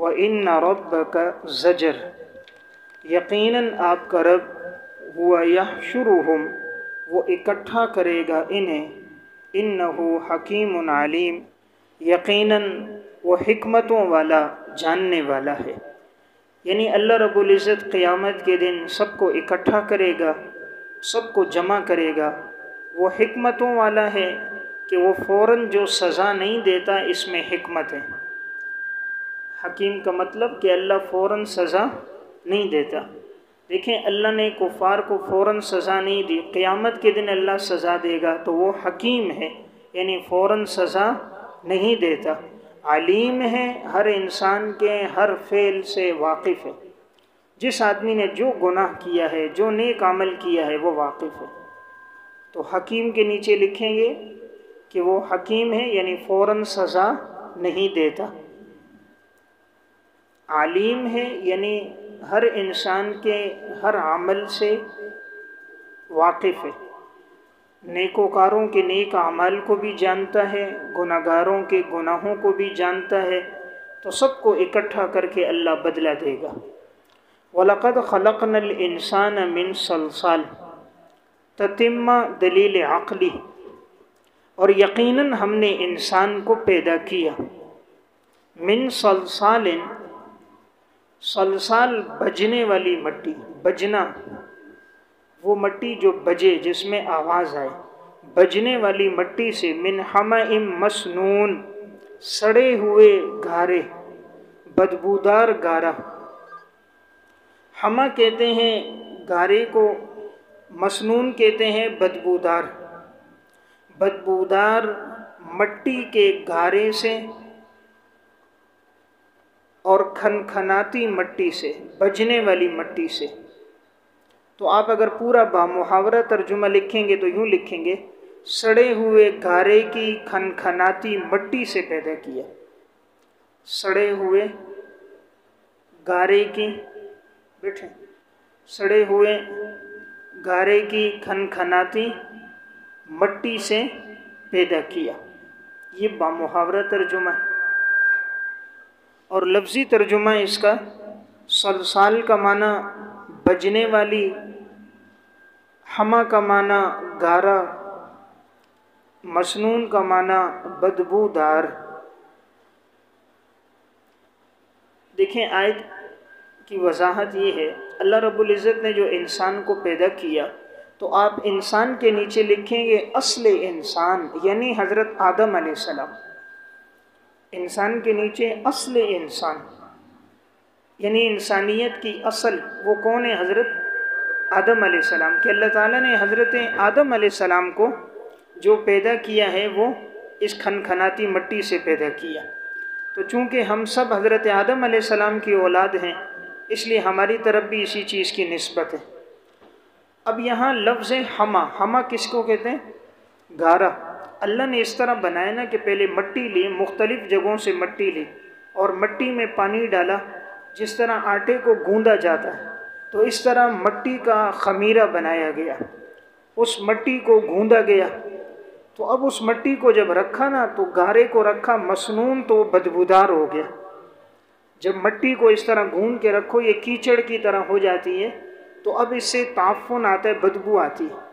وَإِنَّ رَبَّكَ زجر، یقیناً آپ کا رب ہوا یحشرہم، وہ اکٹھا کرے گا انہیں، انہ حکیم علیم، یقیناً وہ حکمتوں والا جاننے والا ہے۔ یعنی اللہ رب العزت قیامت کے دن سب کو اکٹھا کرے گا، سب کو جمع کرے گا۔ وہ حکمتوں والا ہے کہ وہ فوراً جو سزا نہیں دیتا، اس میں حکمت ہے۔ حکیم کا مطلب کہ اللہ فوراً سزا نہیں دیتا۔ دیکھیں اللہ نے کفار کو فوراً سزا نہیں دی، قیامت کے دن اللہ سزا دے گا، تو وہ حکیم ہے، یعنی فوراً سزا نہیں دیتا۔ علیم ہے، ہر انسان کے ہر فعل سے واقف ہے۔ جس آدمی نے جو گناہ کیا ہے، جو نیک عمل کیا ہے، وہ واقف ہے۔ تو حکیم کے نیچے لکھیں گے کہ وہ حکیم ہے، یعنی فوراً سزا نہیں دیتا۔ علیم ہے، یعنی ہر انسان کے ہر عمل سے واقف ہے، نیکوکاروں کے نیک اعمال کو بھی جانتا ہے، گناہگاروں کے گناہوں کو بھی جانتا ہے، تو سب کو اکٹھا کر کے اللہ بدلہ دے گا۔ وَلَقَدْ خَلَقْنَا الْإِنسَانَ مِنْ صَلْصَالٍ، تتمہ دلیل عقلی، اور یقیناً ہم نے انسان کو پیدا کیا من صلصال، صلصال بجنے والی مٹی، بجنا وہ مٹی جو بجے، جس میں آواز آئے، بجنے والی مٹی سے، من حمأ مسنون، سڑے ہوئے گارے، بدبودار گارا۔ حمأ کہتے ہیں گارے کو، مسنون کہتے ہیں بدبودار۔ بدبودار مٹی کے گارے سے اور کھنکھناتی مٹی سے، بجنے والی مٹی سے۔ تو آپ اگر پورا بامحاورہ ترجمہ لکھیں گے تو یوں لکھیں گے، سڑے ہوئے گارے کی کھنکھناتی مٹی سے پیدا کیا۔ سڑے ہوئے گارے کی، بیٹھیں، سڑے ہوئے گارے کی کھنکھناتی مٹی سے پیدا کیا۔ یہ بامحاورہ ترجمہ ہے۔ اور لفظی ترجمہ اس کا، صلصال کا معنی بجنے والی، حمأ کا معنی گارا، مسنون کا معنی بدبودار۔ دیکھیں آیت کی وضاحت یہ ہے، اللہ رب العزت نے جو انسان کو پیدا کیا، تو آپ انسان کے نیچے لکھیں گے اصل انسان، یعنی حضرت آدم علیہ السلام۔ انسان کے نیچے اصل انسان، یعنی انسانیت کی اصل، وہ کون ہے؟ حضرت آدم علیہ السلام۔ کہ اللہ تعالیٰ نے حضرت آدم علیہ السلام کو جو پیدا کیا ہے، وہ اس کھنکھناتی مٹی سے پیدا کیا۔ تو چونکہ ہم سب حضرت آدم علیہ السلام کی اولاد ہیں، اس لیے ہماری طرف بھی اسی چیز کی نسبت ہے۔ اب یہاں لفظ حمأ، حمأ کس کو کہتے ہیں؟ گارا۔ اللہ نے اس طرح بنایا نا کہ پہلے مٹی لی، مختلف جگہوں سے مٹی لی، اور مٹی میں پانی ڈالا، جس طرح آٹے کو گوندا جاتا ہے، تو اس طرح مٹی کا خمیرہ بنایا گیا، اس مٹی کو گوندا گیا۔ تو اب اس مٹی کو جب رکھا نا، تو گارے کو رکھا مسنون، تو بدبودار ہو گیا۔ جب مٹی کو اس طرح گوند کے رکھو، یہ کیچڑ کی طرح ہو جاتی ہے، تو اب اس سے تعفن آتا ہے، بدبو آتی ہے۔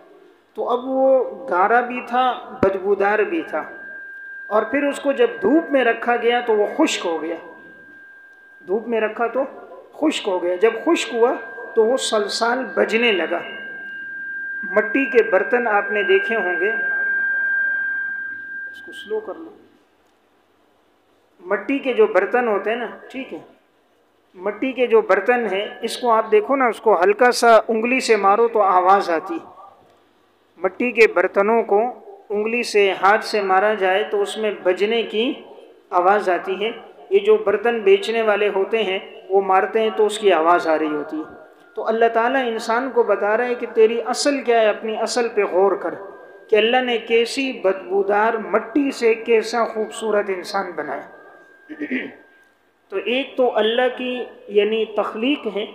تو اب وہ گارا بھی تھا، بدبودار بھی تھا، اور پھر اس کو جب دھوپ میں رکھا گیا تو وہ خشک ہو گیا۔ دھوپ میں رکھا تو خشک ہو گیا۔ جب خشک ہوا تو وہ صلصال بجنے لگا۔ مٹی کے برتن آپ نے دیکھے ہوں گے، اس کو سلو کر لو۔ مٹی کے جو برتن ہوتے ہیں نا، ٹھیک ہے، مٹی کے جو برتن ہیں، اس کو آپ دیکھو نا، اس کو ہلکا سا انگلی سے مارو تو آواز آتی۔ مٹی کے برتنوں کو انگلی سے، ہاتھ سے مارا جائے تو اس میں بجنے کی آواز آتی ہے۔ یہ جو برتن بیچنے والے ہوتے ہیں، وہ مارتے ہیں تو اس کی آواز آ رہی ہوتی ہے۔ تو اللہ تعالیٰ انسان کو بتا رہا ہے کہ تیری اصل کیا ہے، اپنی اصل پہ غور کر، کہ اللہ نے کیسی بدبودار مٹی سے کیسا خوبصورت انسان بنایا۔ تو ایک تو اللہ کی یعنی تخلیق ہے،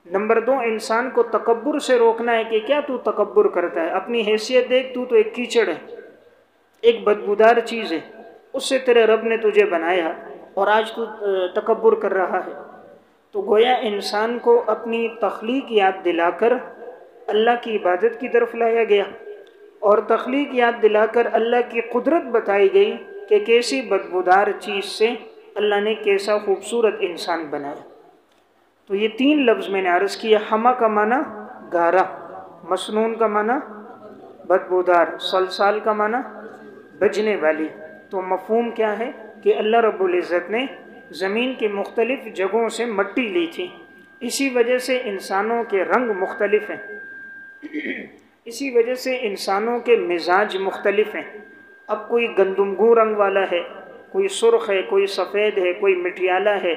نمبر دو انسان کو تکبر سے روکنا ہے کہ کیا تو تکبر کرتا ہے، اپنی حیثیت دیکھ، تو ایک کیچڑ ہے، ایک بدبودار چیز ہے، اس سے تیرے رب نے تجھے بنایا۔ اور آج تو تکبر کر رہا ہے۔ تو گویا انسان کو اپنی تخلیق یاد دلا کر اللہ کی عبادت کی طرف لایا گیا، اور تخلیق یاد دلا کر اللہ کی قدرت بتائی گئی کہ کیسی بدبودار چیز سے اللہ نے کیسا خوبصورت انسان بنایا۔ تو یہ 3 لفظ میں نے عرض کیا، حما کا معنی گارا، مسنون کا معنی بدبودار، صلصال کا معنی بجنے والی۔ تو مفہوم کیا ہے کہ اللہ رب العزت نے زمین کی مختلف جگہوں سے مٹی لی تھی، اسی وجہ سے انسانوں کے رنگ مختلف ہیں، اسی وجہ سے انسانوں کے مزاج مختلف ہیں۔ اب کوئی گندمگو رنگ والا ہے، کوئی سرخ ہے، کوئی سفید ہے، کوئی مٹیالہ ہے،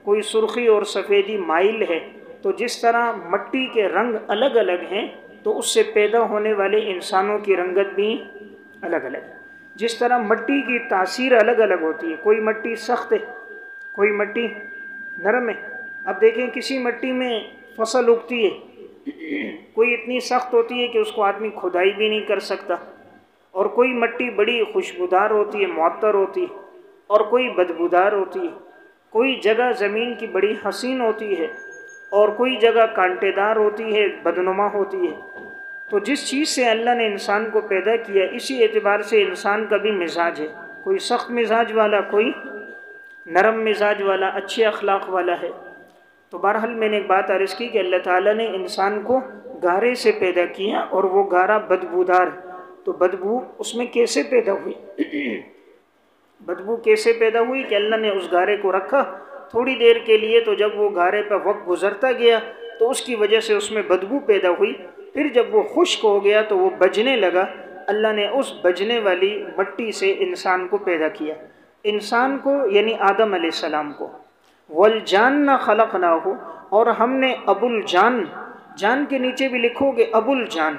کوئی سرخی اور سفیدی مائل ہے۔ تو جس طرح مٹی کے رنگ الگ الگ ہیں تو اس سے پیدا ہونے والے انسانوں کی رنگت بھی الگ الگ ہے۔ جس طرح مٹی کی تاثیر الگ الگ ہوتی ہے، کوئی مٹی سخت ہے، کوئی مٹی نرم ہے۔ اب دیکھیں کسی مٹی میں فصل اگتی ہے، کوئی اتنی سخت ہوتی ہے کہ اس کو آدمی کھدائی بھی نہیں کر سکتا، اور کوئی مٹی بڑی خوشبودار ہوتی ہے، معطر ہوتی ہے، اور کوئی بدبودار ہوتی ہے۔ کوئی جگہ زمین کی بڑی حسین ہوتی ہے اور کوئی جگہ کانٹے دار ہوتی ہے، بدنما ہوتی ہے۔ تو جس چیز سے اللہ نے انسان کو پیدا کیا، اسی اعتبار سے انسان کا بھی مزاج ہے، کوئی سخت مزاج والا، کوئی نرم مزاج والا، اچھے اخلاق والا ہے۔ تو بہرحال میں نے ایک بات عرض کی کہ اللہ تعالیٰ نے انسان کو گارے سے پیدا کیا، اور وہ گارا بدبودار ہے۔ تو بدبو اس میں کیسے پیدا ہوئی؟ بدبو کیسے پیدا ہوئی کہ اللہ نے اس گارے کو رکھا تھوڑی دیر کے لیے، تو جب وہ گارے پہ وقت گزرتا گیا تو اس کی وجہ سے اس میں بدبو پیدا ہوئی۔ پھر جب وہ خشک ہو گیا تو وہ بجنے لگا، اللہ نے اس بجنے والی مٹی سے انسان کو پیدا کیا، انسان کو یعنی آدم علیہ السلام کو۔ وَالْجَانَّ خَلَقْنَاهُ، اور ہم نے ابو الجان، جان کے نیچے بھی لکھو گے ابو الجان،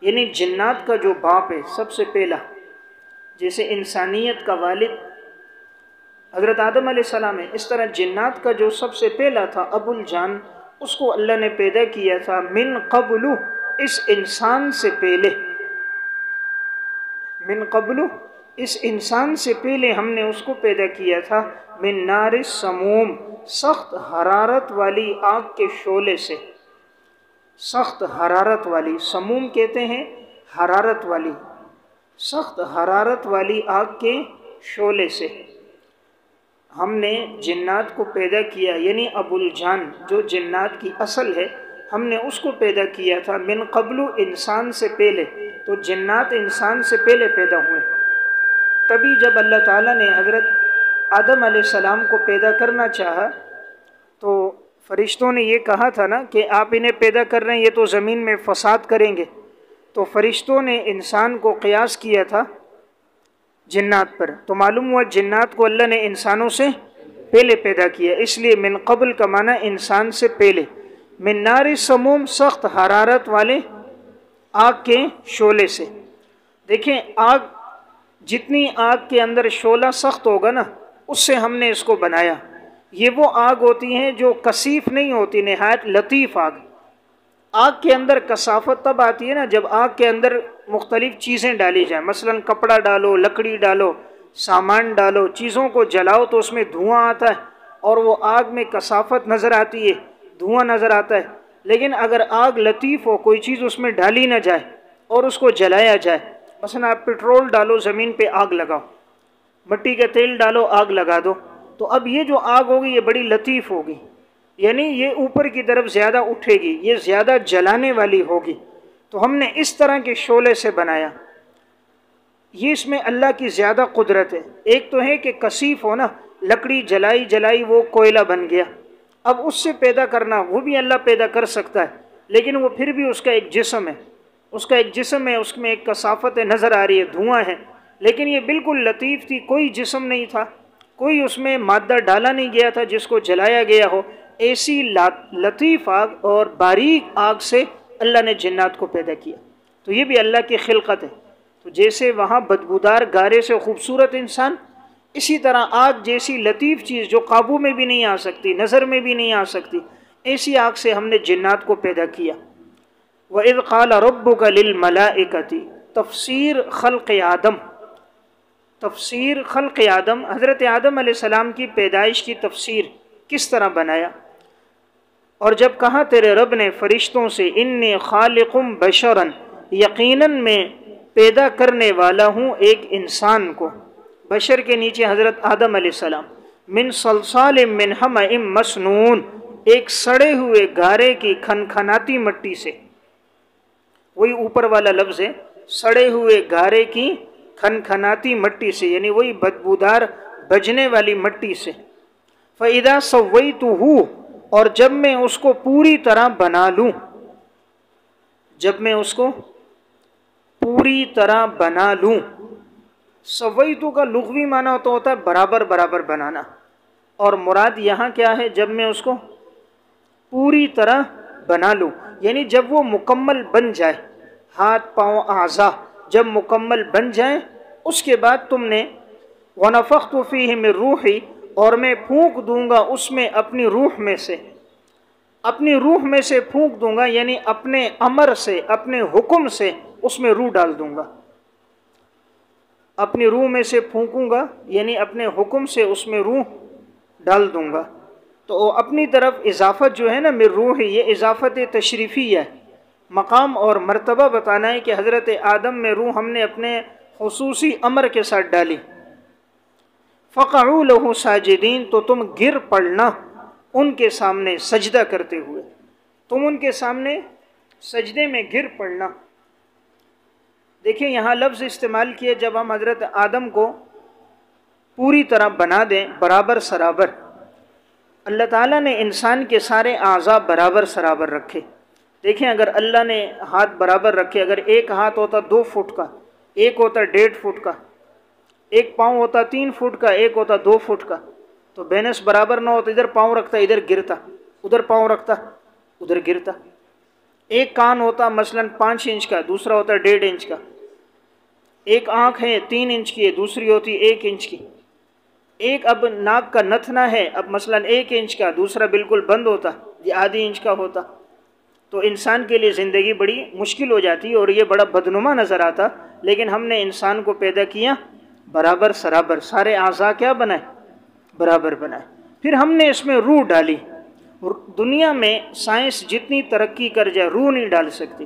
یعنی جنات کا جو باپ ہے سب سے پہلا، جیسے انسانیت کا والد حضرت آدم علیہ السلام ہے، اس طرح جنات کا جو سب سے پہلا تھا ابو الجان، اس کو اللہ نے پیدا کیا تھا من قبل، اس انسان سے پہلے، من قبل اس انسان سے پہلے ہم نے اس کو پیدا کیا تھا، من نار السموم، سخت حرارت والی آگ کے شعلے سے، سخت حرارت والی، سموم کہتے ہیں حرارت والی، سخت حرارت والی آگ کے شعلے سے ہم نے جنات کو پیدا کیا، یعنی ابو الجان جو جنات کی اصل ہے، ہم نے اس کو پیدا کیا تھا من قبل، انسان سے پہلے۔ تو جنات انسان سے پہلے پیدا ہوئے، تبھی جب اللہ تعالیٰ نے حضرت آدم علیہ السلام کو پیدا کرنا چاہا تو فرشتوں نے یہ کہا تھا نا کہ آپ انہیں پیدا کر رہے ہیں، یہ تو زمین میں فساد کریں گے۔ تو فرشتوں نے انسان کو قیاس کیا تھا جنات پر، تو معلوم ہوا جنات کو اللہ نے انسانوں سے پہلے پیدا کیا، اس لیے من قبل کا معنی انسان سے پہلے۔ من نار سموم، سخت حرارت والے آگ کے شعلے سے۔ دیکھیں آگ، جتنی آگ کے اندر شعلہ سخت ہوگا نا، اس سے ہم نے اس کو بنایا۔ یہ وہ آگ ہوتی ہیں جو کثیف نہیں ہوتی، نہایت لطیف آگ۔ آگ کے اندر کثافت تب آتی ہے نا جب آگ کے اندر مختلف چیزیں ڈالی جائیں، مثلا کپڑا ڈالو، لکڑی ڈالو، سامان ڈالو، چیزوں کو جلاؤ تو اس میں دھواں آتا ہے اور وہ آگ میں کثافت نظر آتی ہے، دھواں نظر آتا ہے۔ لیکن اگر آگ لطیف ہو، کوئی چیز اس میں ڈالی نہ جائے اور اس کو جلایا جائے، مثلا آپ پٹرول ڈالو، زمین پہ آگ لگاؤ، مٹی کا تیل ڈالو، آگ لگا دو، تو اب یہ جو آگ ہوگی یہ بڑی لطیف ہوگی، یعنی یہ اوپر کی طرف زیادہ اٹھے گی، یہ زیادہ جلانے والی ہوگی۔ تو ہم نے اس طرح کے شعلے سے بنایا۔ یہ اس میں اللہ کی زیادہ قدرت ہے۔ ایک تو ہے کہ کثیف ہو نا، لکڑی جلائی جلائی وہ کوئلہ بن گیا، اب اس سے پیدا کرنا وہ بھی اللہ پیدا کر سکتا ہے، لیکن وہ پھر بھی اس کا ایک جسم ہے، اس کا ایک جسم ہے، اس میں ایک کثافت نظر آ رہی ہے، دھواں ہے، لیکن یہ بالکل لطیف تھی، کوئی جسم نہیں تھا، کوئی اس میں مادہ ڈالا نہیں گیا تھا جس کو جلایا گیا ہو۔ ایسی لطیف آگ اور باریک آگ سے اللہ نے جنات کو پیدا کیا۔ تو یہ بھی اللہ کی خلقت ہے۔ تو جیسے وہاں بدبودار گارے سے خوبصورت انسان، اسی طرح آگ جیسی لطیف چیز جو قابو میں بھی نہیں آ سکتی، نظر میں بھی نہیں آ سکتی، ایسی آگ سے ہم نے جنات کو پیدا کیا۔ وَإِذْ قَالَ رَبُّكَ لِلْمَلَائِكَةِ، تفسیر خلق آدم۔ تفسیر خلق آدم، حضرت آدم علیہ السلام کی پیدائش کی تفسیر کس طرح بنایا، اور جب کہا تیرے رب نے فرشتوں سے انی خالق بشرا، یقیناً میں پیدا کرنے والا ہوں ایک انسان کو، بشر کے نیچے حضرت آدم علیہ السلام، من صلصال من حمأ مسنون، ایک سڑے ہوئے گارے کی کھنکھناتی مٹی سے، وہی اوپر والا لفظ ہے، سڑے ہوئے گارے کی کھنکھناتی مٹی سے، یعنی وہی بدبودار بجنے والی مٹی سے، فَإِذَا سَوَّيْتُهُ، اور جب میں اس کو پوری طرح بنا لوں، جب میں اس کو پوری طرح بنا لوں، سویتو کا لغوی معنی ہوتا ہے برابر برابر بنانا، اور مراد یہاں کیا ہے، جب میں اس کو پوری طرح بنا لوں، یعنی جب وہ مکمل بن جائے، ہاتھ پاؤں اعضاء جب مکمل بن جائیں، اس کے بعد تم نے وَنَفَخْتُ فِيهِ مِن رُوحِي، اور میں پھونک دوں گا اس میں اپنی روح میں سے، اپنی روح میں سے پھونک دوں گا، یعنی اپنے امر سے، اپنے حکم سے اس میں روح ڈال دوں گا، اپنی روح میں سے پھونکوں گا یعنی اپنے حکم سے اس میں روح ڈال دوں گا۔ تو اپنی طرف اضافت جو ہے نا من روحی، یہ اضافت تشریفی ہے، مقام اور مرتبہ بتانا ہے کہ حضرت آدم میں روح ہم نے اپنے خصوصی امر کے ساتھ ڈالی۔ فَقَعُوا لَهُ سَاجِدِينَ، تو تم گر پڑنا ان کے سامنے سجدہ کرتے ہوئے، تم ان کے سامنے سجدے میں گر پڑنا۔ دیکھیں یہاں لفظ استعمال کیے جب ہم حضرت آدم کو پوری طرح بنا دیں برابر سرابر، اللہ تعالیٰ نے انسان کے سارے اعضاء برابر سرابر رکھے۔ دیکھیں اگر اللہ نے ہاتھ برابر رکھے، اگر ایک ہاتھ ہوتا 2 فٹ کا، ایک ہوتا 1.5 فٹ کا، ایک پاؤں ہوتا 3 فٹ کا، ایک ہوتا 2 فٹ کا، تو بیلنس برابر نہ ہوتا، ادھر پاؤں رکھتا ادھر گرتا، ادھر پاؤں رکھتا ادھر گرتا۔ ایک کان ہوتا مثلا 5 انچ کا، دوسرا ہوتا 1.5 انچ کا، ایک آنکھ ہے 3 انچ کی ہے، دوسری ہوتی 1 انچ کی، ایک اب ناک کا نتنا ہے اب مثلا 1 انچ کا، دوسرا بالکل بند ہوتا، یہ آدھی انچ کا ہوتا، تو انسان کے لیے زندگی بڑی مشکل ہو جاتی اور یہ بڑا بدنما نظر آتا۔ لیکن ہم نے انسان کو پیدا کیا برابر سرابر، سارے اعضاء کیا بنائے، برابر بنائے۔ پھر ہم نے اس میں روح ڈالی۔ دنیا میں سائنس جتنی ترقی کر جائے روح نہیں ڈال سکتی،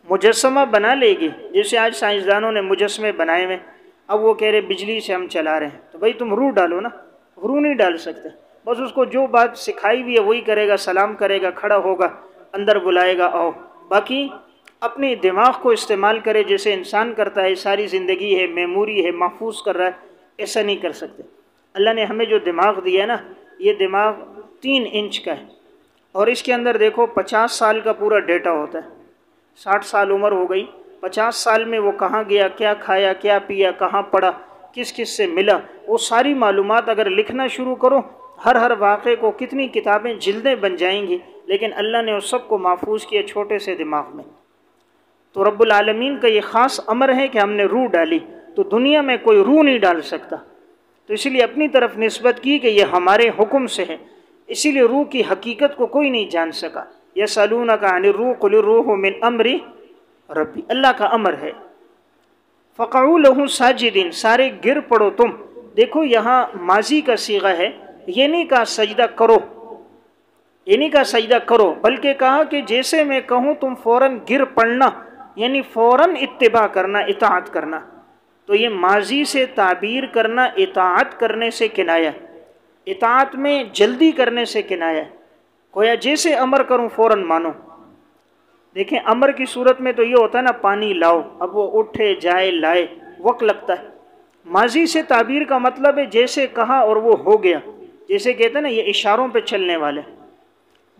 مجسمہ بنا لے گی، جیسے آج سائنسدانوں نے مجسمے بنائے ہوئے، اب وہ کہہ رہے بجلی سے ہم چلا رہے ہیں، تو بھائی تم روح ڈالو نا، روح نہیں ڈال سکتے، بس اس کو جو بات سکھائی ہوئی ہے وہی کرے گا، سلام کرے گا، کھڑا ہوگا، اندر بلائے گا آؤ، باقی اپنی دماغ کو استعمال کرے جیسے انسان کرتا ہے، ساری زندگی ہے، میموری ہے، محفوظ کر رہا ہے، ایسا نہیں کر سکتے۔ اللہ نے ہمیں جو دماغ دیا ہے نا، یہ دماغ 3 انچ کا ہے، اور اس کے اندر دیکھو 50 سال کا پورا ڈیٹا ہوتا ہے، 60 سال عمر ہو گئی، 50 سال میں وہ کہاں گیا، کیا کھایا، کیا پیا، کہاں پڑھا، کس کس سے ملا، وہ ساری معلومات اگر لکھنا شروع کرو، ہر واقعے کو کتنی کتابیں جلدیں بن جائیں گی، لیکن اللہ نے اس سب کو محفوظ کیا چھوٹے سے دماغ میں۔ تو رب العالمین کا یہ خاص امر ہے کہ ہم نے روح ڈالی، تو دنیا میں کوئی روح نہیں ڈال سکتا، تو اسی لیے اپنی طرف نسبت کی کہ یہ ہمارے حکم سے ہے، اسی لیے روح کی حقیقت کو کوئی نہیں جان سکا۔ یسألونک عن الروح قل الروح من امر ربی، اللہ کا امر ہے۔ فقعوا لہ ساجدین، سارے گر پڑو تم۔ دیکھو یہاں ماضی کا صیغہ ہے، یہ نہیں کہا سجدہ کرو، یہ نہیں کہا سجدہ کرو، بلکہ کہا کہ جیسے میں کہوں تم فوراً گر پڑنا، یعنی فوراً اتباع کرنا، اطاعت کرنا۔ تو یہ ماضی سے تعبیر کرنا اطاعت کرنے سے کنایا، اطاعت میں جلدی کرنے سے کنایا، گویا جیسے امر کروں فوراً مانو۔ دیکھیں امر کی صورت میں تو یہ ہوتا ہے نا پانی لاؤ، اب وہ اٹھے جائے لائے وقت لگتا ہے۔ ماضی سے تعبیر کا مطلب ہے جیسے کہا اور وہ ہو گیا، جیسے کہتے ہیں نا یہ اشاروں پہ چلنے والے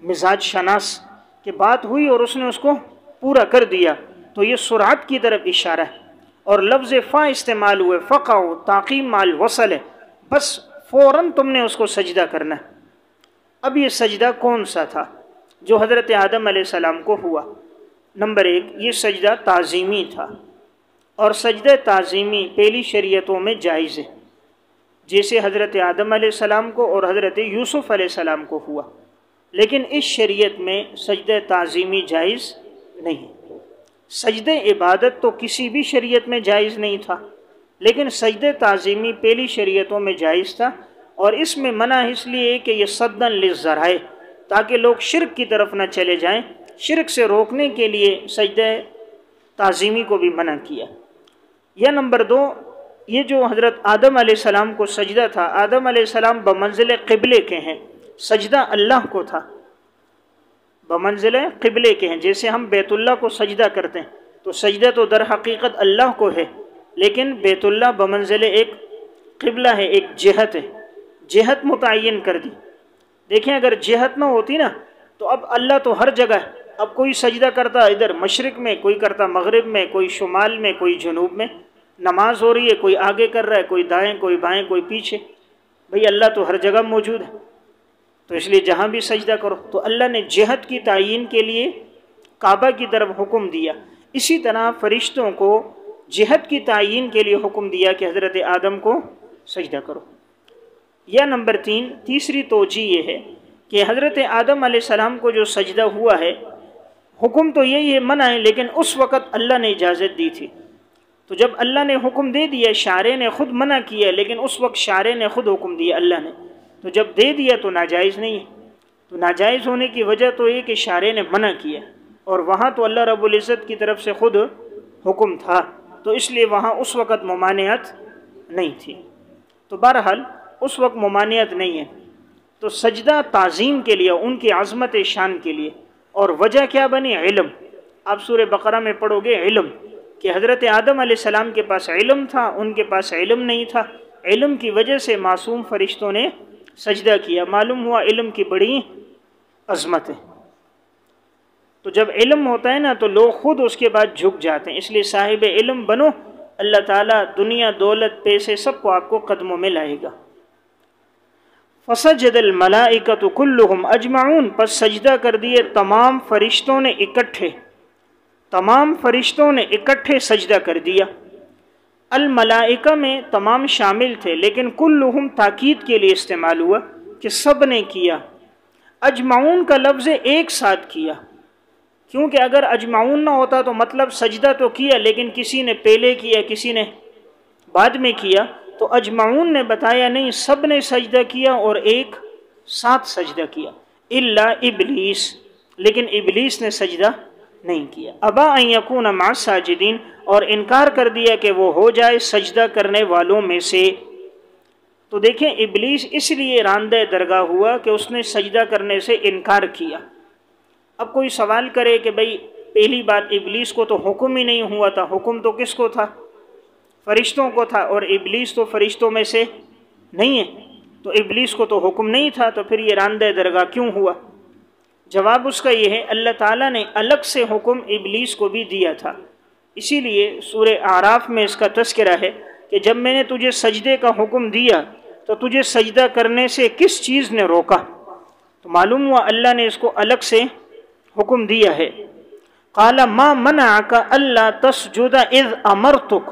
مزاج شناس کہ بات ہوئی اور اس نے اس کو پورا کر دیا، تو یہ سرعت کی طرف اشارہ ہے۔ اور لفظ فا استعمال ہوئے، فقعوا تعقیب مع الوصل ہے، بس فوراً تم نے اس کو سجدہ کرنا ہے۔ اب یہ سجدہ کون سا تھا جو حضرت آدم علیہ السلام کو ہوا؟ نمبر 1 یہ سجدہ تعظیمی تھا، اور سجدہ تعظیمی پہلی شریعتوں میں جائز ہے، جیسے حضرت آدم علیہ السلام کو اور حضرت یوسف علیہ السلام کو ہوا، لیکن اس شریعت میں سجدہ تعظیمی جائز نہیں۔ سجدہ عبادت تو کسی بھی شریعت میں جائز نہیں تھا، لیکن سجدہ تعظیمی پہلی شریعتوں میں جائز تھا، اور اس میں منع اس لیے کہ یہ صدًا للذرائع، تاکہ لوگ شرک کی طرف نہ چلے جائیں، شرک سے روکنے کے لیے سجدہ تعظیمی کو بھی منع کیا۔ یا نمبر 2، یہ جو حضرت آدم علیہ السلام کو سجدہ تھا، آدم علیہ السلام بمنزل قبلے کے ہیں، سجدہ اللہ کو تھا، بمنزل قبلے کے ہیں۔ جیسے ہم بیت اللہ کو سجدہ کرتے ہیں تو سجدہ تو در حقیقت اللہ کو ہے، لیکن بیت اللہ بمنزل ایک قبلہ ہے، ایک جہت ہے، جہت متعین کر دی۔ دیکھیں اگر جہت نہ ہوتی نا تو اب اللہ تو ہر جگہ ہے، اب کوئی سجدہ کرتا ادھر مشرق میں، کوئی کرتا مغرب میں، کوئی شمال میں، کوئی جنوب میں، نماز ہو رہی ہے کوئی آگے کر رہا ہے، کوئی دائیں، کوئی بائیں، کوئی پیچھے، بھئی اللہ تو ہر جگہ موجود ہے، تو اس لیے جہاں بھی سجدہ کرو۔ تو اللہ نے جہت کی تعیین کے لیے کعبہ کی طرف حکم دیا، اسی طرح فرشتوں کو جہت کی تعیین کے لیے حکم دیا کہ حضرت آدم کو سجدہ کرو۔ یا نمبر 3، تیسری توجہ یہ ہے کہ حضرت آدم علیہ السلام کو جو سجدہ ہوا ہے، حکم تو یہی ہے، منع ہے، لیکن اس وقت اللہ نے اجازت دی تھی۔ تو جب اللہ نے حکم دے دیا، شارع نے خود منع کیا لیکن اس وقت شارع نے خود حکم دیا اللہ نے، تو جب دے دیا تو ناجائز نہیں ہے۔ تو ناجائز ہونے کی وجہ تو یہ کہ شارع نے منع کیا، اور وہاں تو اللہ رب العزت کی طرف سے خود حکم تھا، تو اس لیے وہاں اس وقت ممانعت نہیں تھی۔ تو بہرحال اس وقت ممانعت نہیں ہے، تو سجدہ تعظیم کے لیے، ان کی عظمت شان کے لیے، اور وجہ کیا بنی؟ علم۔ آپ سورہ بقرہ میں پڑھو گے علم، کہ حضرت آدم علیہ السلام کے پاس علم تھا، ان کے پاس علم نہیں تھا، علم کی وجہ سے معصوم فرشتوں نے سجدہ کیا، معلوم ہوا علم کی بڑی عظمت ہے۔ تو جب علم ہوتا ہے نا تو لوگ خود اس کے بعد جھک جاتے ہیں، اس لیے صاحب علم بنو، اللہ تعالیٰ دنیا، دولت، پیسے سب کو آپ کو قدموں میں لائے گا۔ فسجد الملائکۃ کلہم اجمعون، پس سجدہ کر دیے تمام فرشتوں نے اکٹھے، تمام فرشتوں نے اکٹھے سجدہ کر دیا۔ الملائکہ میں تمام شامل تھے، لیکن کلہم تاکید کے لیے استعمال ہوا کہ سب نے کیا۔ اجمعون کا لفظ ایک ساتھ کیا، کیونکہ اگر اجمعون نہ ہوتا تو مطلب سجدہ تو کیا لیکن کسی نے پہلے کیا کسی نے بعد میں کیا، تو اجمعون نے بتایا نہیں، سب نے سجدہ کیا اور ایک ساتھ سجدہ کیا، الا ابلیس، لیکن ابلیس نے سجدہ نہیں کیا۔ ابا ان یکون مع الساجدین، اور انکار کر دیا کہ وہ ہو جائے سجدہ کرنے والوں میں سے۔ تو دیکھیں ابلیس اس لیے راندہ درگاہ ہوا کہ اس نے سجدہ کرنے سے انکار کیا۔ اب کوئی سوال کرے کہ بھئی پہلی بات ابلیس کو تو حکم ہی نہیں ہوا تھا، حکم تو کس کو تھا؟ فرشتوں کو تھا، اور ابلیس تو فرشتوں میں سے نہیں ہے، تو ابلیس کو تو حکم نہیں تھا، تو پھر یہ راندہ درگاہ کیوں ہوا؟ جواب اس کا یہ ہے، اللہ تعالیٰ نے الگ سے حکم ابلیس کو بھی دیا تھا، اسی لیے سورہ اعراف میں اس کا تذکرہ ہے کہ جب میں نے تجھے سجدے کا حکم دیا تو تجھے سجدہ کرنے سے کس چیز نے روکا؟ تو معلوم ہوا اللہ نے اس کو الگ سے حکم دیا ہے۔ قال ما منعک الا تسجد اذ امرتک،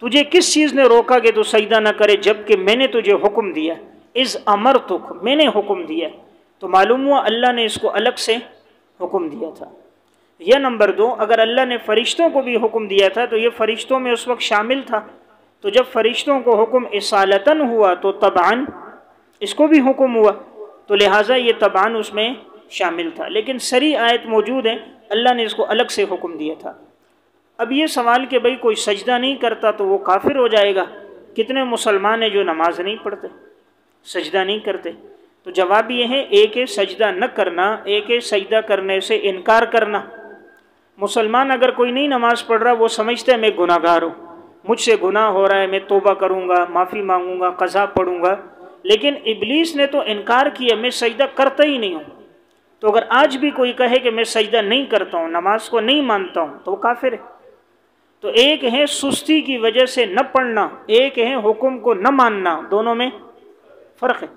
تجھے کس چیز نے روکا کہ تو سجدہ نہ کرے جبکہ میں نے تجھے حکم دیا؟ اذ امرتک، میں نے حکم دیا، تو معلوم ہوا اللہ نے اس کو الگ سے حکم دیا تھا۔ یا نمبر 2، اگر اللہ نے فرشتوں کو بھی حکم دیا تھا تو یہ فرشتوں میں اس وقت شامل تھا، تو جب فرشتوں کو حکم اصالتاً ہوا تو طبعاً اس کو بھی حکم ہوا، تو لہٰذا یہ طبعاً اس میں شامل تھا، لیکن صریح آیت موجود ہے اللہ نے اس کو الگ سے حکم دیا تھا۔ اب یہ سوال کہ بھئی کوئی سجدہ نہیں کرتا تو وہ کافر ہو جائے گا، کتنے مسلمان ہیں جو نماز نہیں پڑھتے، سجدہ نہیں کرتے؟ تو جواب یہ ہے، ایک ہے سجدہ نہ کرنا، ایک ہے سجدہ کرنے سے انکار کرنا۔ مسلمان اگر کوئی نہیں نماز پڑھ رہا، وہ سمجھتا ہے میں گناہ گار ہوں، مجھ سے گناہ ہو رہا ہے، میں توبہ کروں گا، معافی مانگوں گا، قضا پڑھوں گا، لیکن ابلیس نے تو انکار کیا، میں سجدہ کرتا ہی نہیں ہوں۔ تو اگر آج بھی کوئی کہے کہ میں سجدہ نہیں کرتا ہوں، نماز کو نہیں مانتا ہوں، تو وہ کافر ہے۔ تو ایک ہے سستی کی وجہ سے نہ پڑھنا، ایک ہے حکم کو نہ ماننا، دونوں میں فرق ہے۔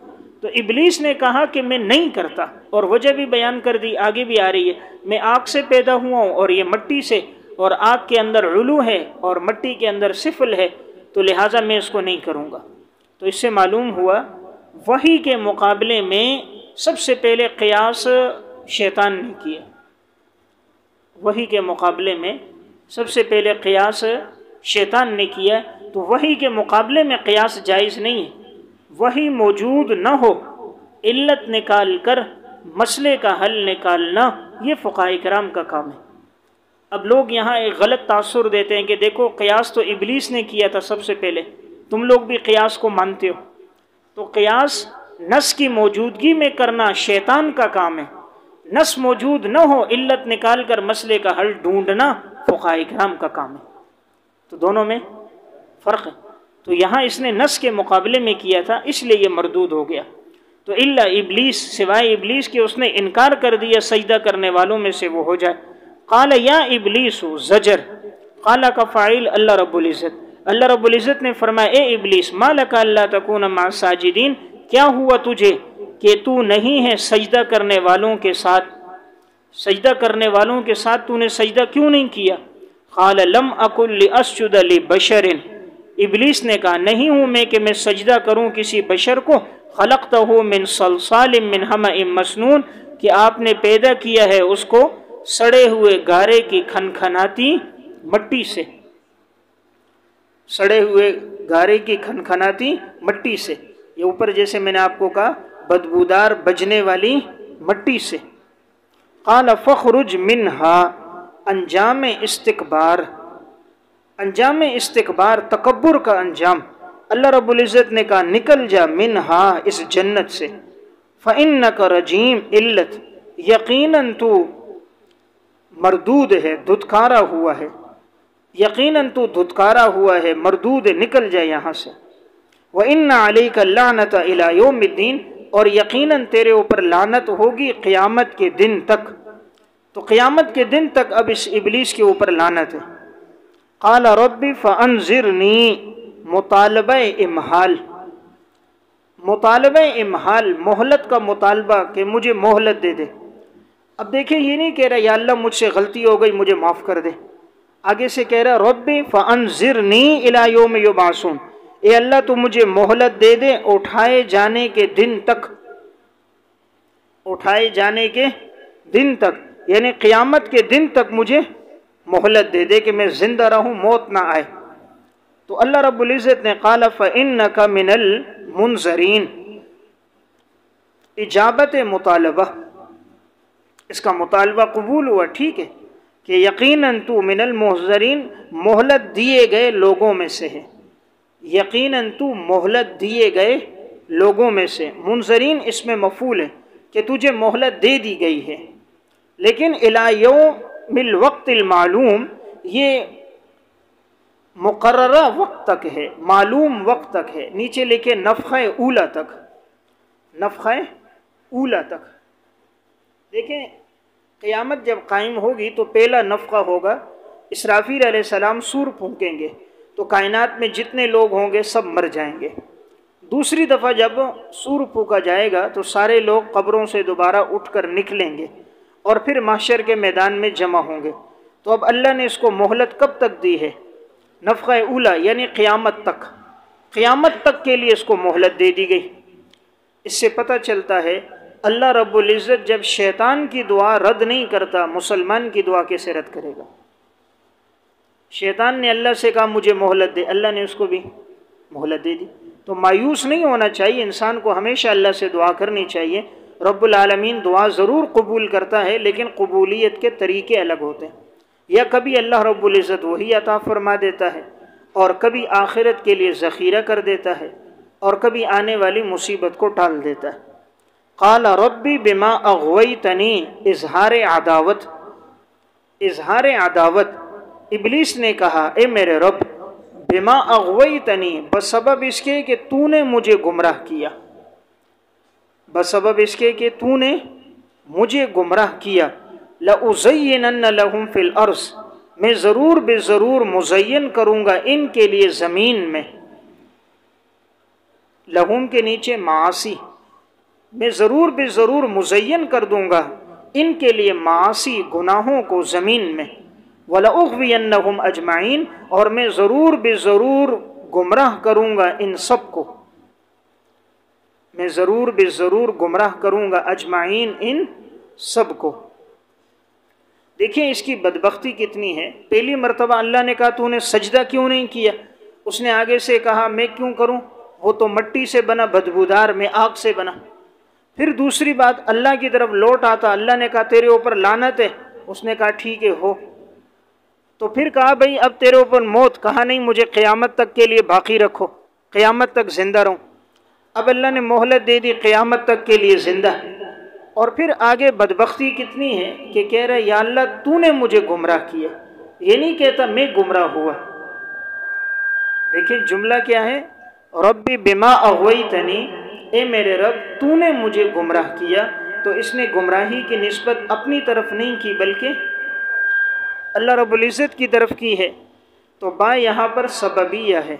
تو ابلیس نے کہا کہ میں نہیں کرتا، اور وجہ بھی بیان کر دی، آگے بھی آ رہی ہے، میں آگ سے پیدا ہوا ہوں اور یہ مٹی سے، اور آگ کے اندر علو ہے اور مٹی کے اندر سفل ہے، تو لہٰذا میں اس کو نہیں کروں گا۔ تو اس سے معلوم ہوا وحی کے مقابلے میں سب سے پہلے قیاس شیطان نے کیا، وحی کے مقابلے میں سب سے پہلے قیاس شیطان نے کیا، تو وحی کے مقابلے میں قیاس جائز نہیں ہے۔ وحی موجود نہ ہو، علت نکال کر مسئلے کا حل نکالنا، یہ فقہاء کرام کا کام ہے۔ اب لوگ یہاں ایک غلط تاثر دیتے ہیں کہ دیکھو قیاس تو ابلیس نے کیا تھا سب سے پہلے، تم لوگ بھی قیاس کو مانتے ہو۔ تو قیاس نص کی موجودگی میں کرنا شیطان کا کام ہے، نص موجود نہ ہو علت نکال کر مسئلے کا حل ڈھونڈنا فقہاء کرام کا کام ہے۔ تو دونوں میں فرق ہے۔ تو یہاں اس نے نص کے مقابلے میں کیا تھا، اس لیے یہ مردود ہو گیا۔ تو الا ابلیس، سوائے ابلیس کے اس نے انکار کر دیا سجدہ کرنے والوں میں سے وہ ہو جائے۔ قال یا ابلیس، زجر، قال کا فاعل اللہ رب العزت۔ اللہ رب العزت نے فرمایا اے ابلیس، ما لک الا تکون مع الساجدین، کیا ہوا تجھے کہ تو نہیں ہے سجدہ کرنے والوں کے ساتھ، سجدہ کرنے والوں کے ساتھ تو نے سجدہ کیوں نہیں کیا؟ قال لم اکن لاسجد لبشر، ابلیس نے کہا نہیں ہوں میں کہ میں سجدہ کروں کسی بشر کو، خلقتہ من صلصال من حمأ مسنون، کہ آپ نے پیدا کیا ہے اس کو سڑے ہوئے گارے کی کھنکھناتی مٹی سے، سڑے ہوئے گارے کی کھنکھناتی مٹی سے، یہ اوپر جیسے میں نے آپ کو کہا بدبودار بجنے والی مٹی سے۔ قال فخرج منہا، انجام استکبار، انجام استکبار تکبر کا انجام، اللہ رب العزت نے کہا نکل جا منہا، اس جنت سے، فإنک رجیم، علت یقیناً تو مردود ہے، دھتکارا ہوا ہے، یقیناً تو دھتکارا ہوا ہے، مردود ہے، نکل جائے یہاں سے۔ وَإِنَّ عَلَيْكَ اللَّعْنَةَ إِلَىٰ يَوْمِ الدِّينِ، اور یقیناً تیرے اوپر لعنت ہوگی قیامت کے دن تک۔ تو قیامت کے دن تک اب اس ابلیس کے اوپر لعنت ہے۔ قَالَ رَبِّ فَأَنذِرْنِي، مطالبہ امہال، مطالبہ امہال، مہلت کا مطالبہ کہ مجھے مہلت دے دے۔ اب دیکھیں یہ نہیں کہہ رہا یا اللہ مجھ سے غلطی ہو گئی مجھے معاف کر دے، آگے سے کہہ رہا رب فانذرنی الی یوم یبعثون، اے اللہ تو مجھے مہلت دے دے اٹھائے جانے کے دن تک، اٹھائے جانے کے دن تک، یعنی قیامت کے دن تک مجھے مہلت دے دے کہ میں زندہ رہوں، موت نہ آئے۔ تو اللہ رب العزت نے قال فإنک من المنذرین، اجابت مطالبہ، اس کا مطالبہ قبول ہوا، ٹھیک ہے کہ یقیناً تو من المنذرین، مہلت دیے گئے لوگوں میں سے ہے، یقیناً تو مہلت دیے گئے لوگوں میں سے، منذرین اس میں مفعول ہے کہ تجھے مہلت دے دی گئی ہے، لیکن الی یوم الوقت المعلوم، یہ مقررہ وقت تک ہے، معلوم وقت تک ہے، نیچے لکھے نفخہ اولا تک، نفخہ اولا تک۔ دیکھیں قیامت جب قائم ہوگی تو پہلا نفخہ ہوگا، اسرافیل علیہ السلام سور پھونکیں گے تو کائنات میں جتنے لوگ ہوں گے سب مر جائیں گے۔ دوسری دفعہ جب سور پھونکا جائے گا تو سارے لوگ قبروں سے دوبارہ اٹھ کر نکلیں گے اور پھر محشر کے میدان میں جمع ہوں گے۔ تو اب اللہ نے اس کو مہلت کب تک دی ہے؟ نفخہ اولا یعنی قیامت تک، قیامت تک کے لیے اس کو مہلت دے دی گئی۔ اس سے پتہ چلتا ہے اللہ رب العزت جب شیطان کی دعا رد نہیں کرتا، مسلمان کی دعا کیسے رد کرے گا؟ شیطان نے اللہ سے کہا مجھے مہلت دے، اللہ نے اس کو بھی مہلت دے دی۔ تو مایوس نہیں ہونا چاہیے، انسان کو ہمیشہ اللہ سے دعا کرنی چاہیے۔ رب العالمین دعا ضرور قبول کرتا ہے، لیکن قبولیت کے طریقے الگ ہوتے ہیں۔ یا کبھی اللہ رب العزت وہی عطا فرما دیتا ہے، اور کبھی آخرت کے لیے ذخیرہ کر دیتا ہے، اور کبھی آنے والی مصیبت کو ٹال دیتا ہے۔ قال ربی بما اغویتنی، اظہار عداوت، اظہار عداوت، ابلیس نے کہا اے میرے رب، بما اغویتنی، بسبب اس کے کہ تو نے مجھے گمراہ کیا، بسبب اس کے کہ تو نے مجھے گمراہ کیا، لَأُزَيِّنَنَّ لَهُمْ فِي الْأَرْضِ، میں ضرور بے ضرور مزین کروں گا ان کے لیے زمین میں، لہم کے نیچے معاصی، میں ضرور بے ضرور مزین کر دوں گا ان کے لیے معاصی، گناہوں کو زمین میں، وَلَأُغْوِيَنَّهُمْ أَجْمَعِينَ، اور میں ضرور بے ضرور گمراہ کروں گا ان سب کو، میں ضرور بے ضرور گمراہ کروں گا اجمعین، ان سب کو۔ دیکھیں اس کی بدبختی کتنی ہے، پہلی مرتبہ اللہ نے کہا تو نے سجدہ کیوں نہیں کیا؟ اس نے آگے سے کہا میں کیوں کروں، وہ تو مٹی سے بنا بدبودار، میں آگ سے بنا۔ پھر دوسری بات اللہ کی طرف لوٹ آتا، اللہ نے کہا تیرے اوپر لعنت ہے، اس نے کہا ٹھیک ہے ہو۔ تو پھر کہا بھئی اب تیرے اوپر موت، کہا نہیں مجھے قیامت تک کے لیے باقی رکھو، قیامت تک زندہ رہوں۔ اب اللہ نے مہلت دے دی، قیامت تک کے لیے زندہ۔ اور پھر آگے بدبختی کتنی ہے کہ کہہ رہے یا اللہ تو نے مجھے گمراہ کیا، یہ نہیں کہتا میں گمراہ ہوا۔ دیکھیں جملہ کیا ہے، ربی بما اغویتنی، اے میرے رب تو نے مجھے گمراہ کیا۔ تو اس نے گمراہی کی نسبت اپنی طرف نہیں کی بلکہ اللہ رب العزت کی طرف کی ہے۔ تو با یہاں پر سببیہ ہے،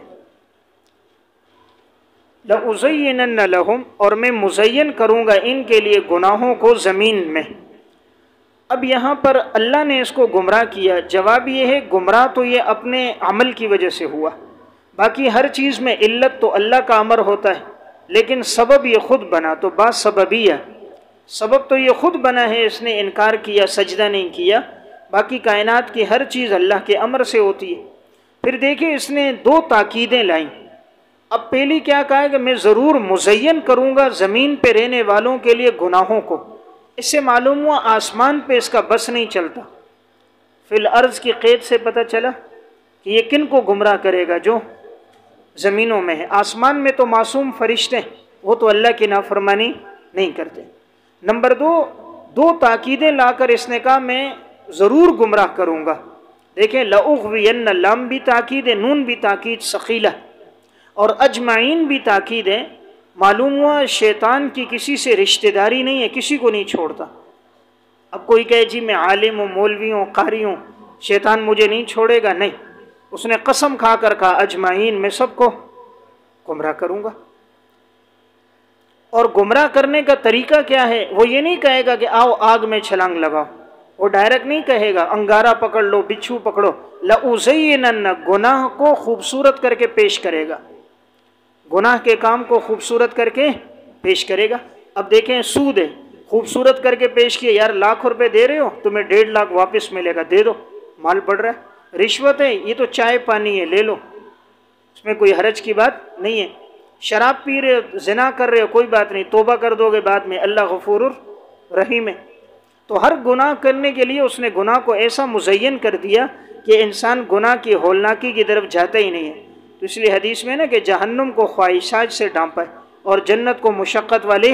لَأُزَيِّنَنَّ لَهُمْ، اور میں مزین کروں گا ان کے لیے گناہوں کو زمین میں۔ اب یہاں پر اللہ نے اس کو گمراہ کیا، جواب یہ ہے گمراہ تو یہ اپنے عمل کی وجہ سے ہوا، باقی ہر چیز میں علت تو اللہ کا امر ہوتا ہے، لیکن سبب یہ خود بنا، تو بات سببیہ، سبب تو یہ خود بنا ہے، اس نے انکار کیا، سجدہ نہیں کیا، باقی کائنات کی ہر چیز اللہ کے امر سے ہوتی ہے۔ پھر دیکھیں اس نے دو تاکیدیں لائیں۔ اب پہلی کیا کہا ہے کہ میں ضرور مزین کروں گا زمین پہ رہنے والوں کے لیے گناہوں کو۔ اس سے معلوم ہوا آسمان پہ اس کا بس نہیں چلتا۔ فی الارض کی قید سے پتہ چلا کہ یہ کن کو گمراہ کرے گا، جو زمینوں میں ہے۔ آسمان میں تو معصوم فرشتے ہیں، وہ تو اللہ کی نافرمانی نہیں کرتے۔ نمبر دو تاکیدیں لا کر اس نے کہا میں ضرور گمراہ کروں گا۔ دیکھیں لَأُغْوِيَنَّ، لام بھی تاکید ہے، نون بھی تاکید ثقیلہ، اور اجمعین بھی تاکید ہے۔ معلوم ہوا شیطان کی کسی سے رشتہ داری نہیں ہے، کسی کو نہیں چھوڑتا۔ اب کوئی کہے جی میں عالم ہوں، مولوی ہوں، قاری ہوں، شیطان مجھے نہیں چھوڑے گا، نہیں، اس نے قسم کھا کر کہا اجمعین میں سب کو گمراہ کروں گا۔ اور گمراہ کرنے کا طریقہ کیا ہے، وہ یہ نہیں کہے گا کہ آؤ آگ میں چھلانگ لگاؤ، وہ ڈائریکٹ نہیں کہے گا انگارہ پکڑ لو، بچھو پکڑو، لَأُزَيِّنَنَّ، گناہ کو خوبصورت کر کے پیش کرے گا، گناہ کے کام کو خوبصورت کر کے پیش کرے گا۔ اب دیکھیں سود ہے، خوبصورت کر کے پیش کیا، یار لاکھ روپے دے رہے ہو تمہیں 1.5 لاکھ واپس ملے گا، دے دو، مال پڑ رہا ہے۔ رشوت ہے، یہ تو چائے پانی ہے، لے لو، اس میں کوئی حرج کی بات نہیں ہے۔ شراب پی رہے ہو، زنا کر رہے ہو، کوئی بات نہیں، توبہ کر دو گے بعد میں، اللہ غفور الرحیم ہے۔ تو ہر گناہ کرنے کے لیے اس نے گناہ کو ایسا مزین کر دیا کہ انسان گناہ کی ہولناکی کی طرف جاتا ہی نہیں ہے۔ تو اس لیے حدیث میں نا کہ جہنم کو خواہشات سے ڈانپا ہے اور جنت کو مشقت والے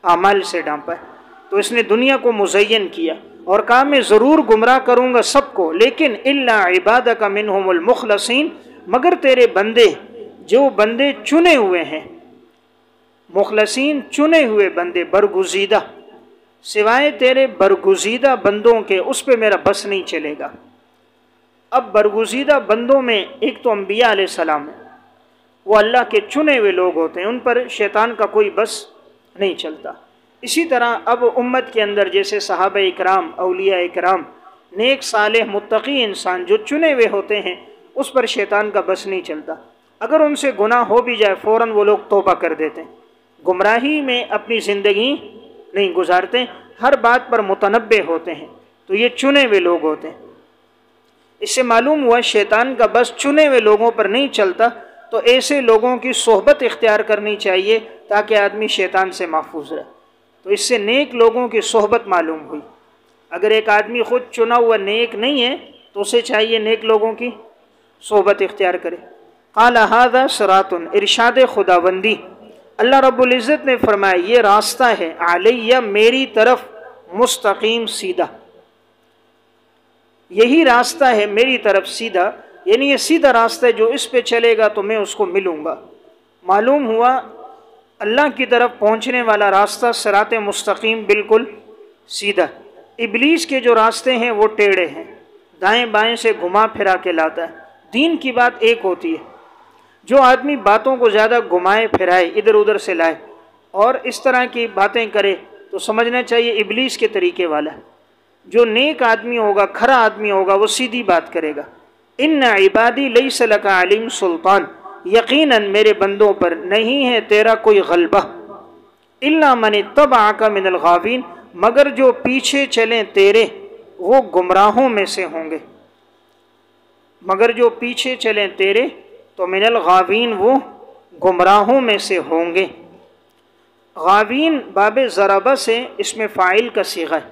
اعمال سے ڈانپا ہے۔ تو اس نے دنیا کو مزین کیا اور کہا میں ضرور گمراہ کروں گا سب کو، لیکن الا عبادک منہم المخلصین، مگر تیرے بندے، جو بندے چنے ہوئے ہیں، مخلصین چنے ہوئے بندے، برگزیدہ، سوائے تیرے برگزیدہ بندوں کے اس پہ میرا بس نہیں چلے گا۔ اب برگزیدہ بندوں میں ایک تو انبیاء علیہ السلام ہے، وہ اللہ کے چنے ہوئے لوگ ہوتے ہیں، ان پر شیطان کا کوئی بس نہیں چلتا۔ اسی طرح اب امت کے اندر جیسے صحابہ اکرام، اولیاء اکرام، نیک صالح متقی انسان جو چنے ہوئے ہوتے ہیں، اس پر شیطان کا بس نہیں چلتا۔ اگر ان سے گناہ ہو بھی جائے فوراً وہ لوگ توبہ کر دیتے ہیں، گمراہی میں اپنی زندگی نہیں گزارتے، ہر بات پر متنبہ ہوتے ہیں۔ تو یہ چنے ہوئے لوگ ہوتے ہیں۔ اس سے معلوم ہوا شیطان کا بس چنے ہوئے لوگوں پر نہیں چلتا، تو ایسے لوگوں کی صحبت اختیار کرنی چاہیے تاکہ آدمی شیطان سے محفوظ رہے۔ تو اس سے نیک لوگوں کی صحبت معلوم ہوئی۔ اگر ایک آدمی خود چنا ہوا نیک نہیں ہے تو اسے چاہیے نیک لوگوں کی صحبت اختیار کرے۔ قال ھذا صراط، ارشاد خداوندی، اللہ رب العزت نے فرمایا یہ راستہ ہے، علیہ، میری طرف، مستقیم، سیدھا، یہی راستہ ہے میری طرف سیدھا، یعنی یہ سیدھا راستہ ہے، جو اس پہ چلے گا تو میں اس کو ملوں گا۔ معلوم ہوا اللہ کی طرف پہنچنے والا راستہ صراط مستقیم بالکل سیدھا۔ ابلیس کے جو راستے ہیں وہ ٹیڑھے ہیں، دائیں بائیں سے گھما پھرا کے لاتا ہے۔ دین کی بات ایک ہوتی ہے، جو آدمی باتوں کو زیادہ گھمائے پھرائے، ادھر ادھر سے لائے اور اس طرح کی باتیں کرے تو سمجھنا چاہیے ابلیس کے طریقے والا ہے۔ جو نیک آدمی ہوگا، کھرا آدمی ہوگا، وہ سیدھی بات کرے گا۔ ان عبادی لیس لک علیہم سلطان، یقیناً میرے بندوں پر نہیں ہے تیرا کوئی غلبہ، الا من اتبعک من الغاوین، مگر جو پیچھے چلیں تیرے وہ گمراہوں میں سے ہوں گے، مگر جو پیچھے چلیں تیرے تو من الغاوین وہ گمراہوں میں سے ہوں گے۔ غاوین باب ضربہ سے اس میں فاعل کا صیغہ ہے۔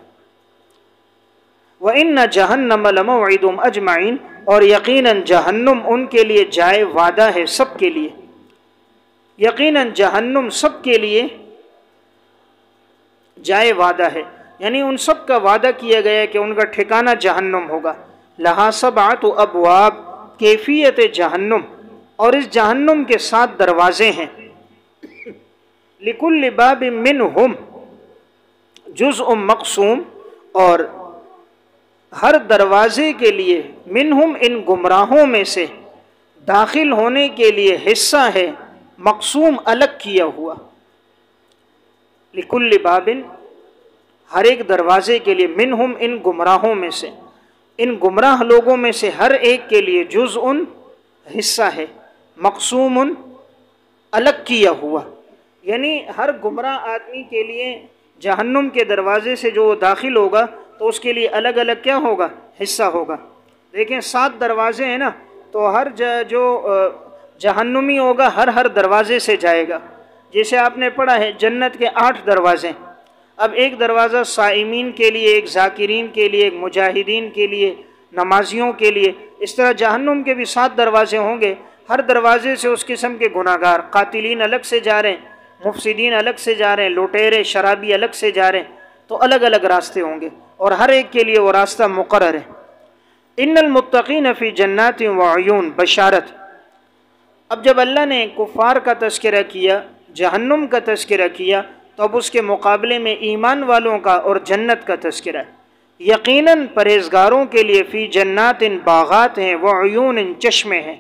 وَإِنَّ جَهَنَّمَ لَمَوْعِدُهُمْ أَجْمَعِينَ، اور یقیناً جہنم ان کے لیے جائے وعدہ ہے، سب کے لیے۔ یقیناً جہنم سب کے لیے جائے وعدہ ہے، یعنی ان سب کا وعدہ کیا گیا ہے کہ ان کا ٹھکانہ جہنم ہوگا۔ لہا سبعۃ ابواب، کیفیت جہنم، اور اس جہنم کے 7 دروازے ہیں۔ لکل باب منہم جزء مقسوم، اور ہر دروازے کے لیے منہم ان گمراہوں میں سے داخل ہونے کے لیے حصہ ہے، مقسوم الگ کیا ہوا۔ لکل باب، ہر ایک دروازے کے لیے، منہم ان گمراہوں میں سے، ان گمراہ لوگوں میں سے ہر ایک کے لیے جزء حصہ ہے، مقسوم الگ کیا ہوا، یعنی ہر گمراہ آدمی کے لیے جہنم کے دروازے سے جو داخل ہوگا تو اس کے لیے الگ الگ کیا ہوگا؟ حصہ ہوگا۔ دیکھیں 7 دروازے ہیں نا، تو ہر جو جہنمی ہوگا ہر دروازے سے جائے گا۔ جیسے آپ نے پڑھا ہے جنت کے 8 دروازے، اب ایک دروازہ صائمین کے لیے، ایک ذاکرین کے لیے، ایک مجاہدین کے لیے، نمازیوں کے لیے، اس طرح جہنم کے بھی 7 دروازے ہوں گے۔ ہر دروازے سے اس قسم کے گناہگار، قاتلین الگ سے جا رہے ہیں، مفسدین الگ سے جا رہے ہیں، لوٹیرے شرابی الگ سے جا رہے ہیں، تو الگ الگ راستے ہوں گے، اور ہر ایک کے لیے وہ راستہ مقرر ہے۔ ان المتقین فی جنات وعیون، بشارت۔ اب جب اللہ نے کفار کا تذکرہ کیا، جہنم کا تذکرہ کیا، تو اب اس کے مقابلے میں ایمان والوں کا اور جنت کا تذکرہ ہے۔ یقیناً پرہیزگاروں کے لیے فی جنات، باغات ہیں، وعیون، چشمے ہیں،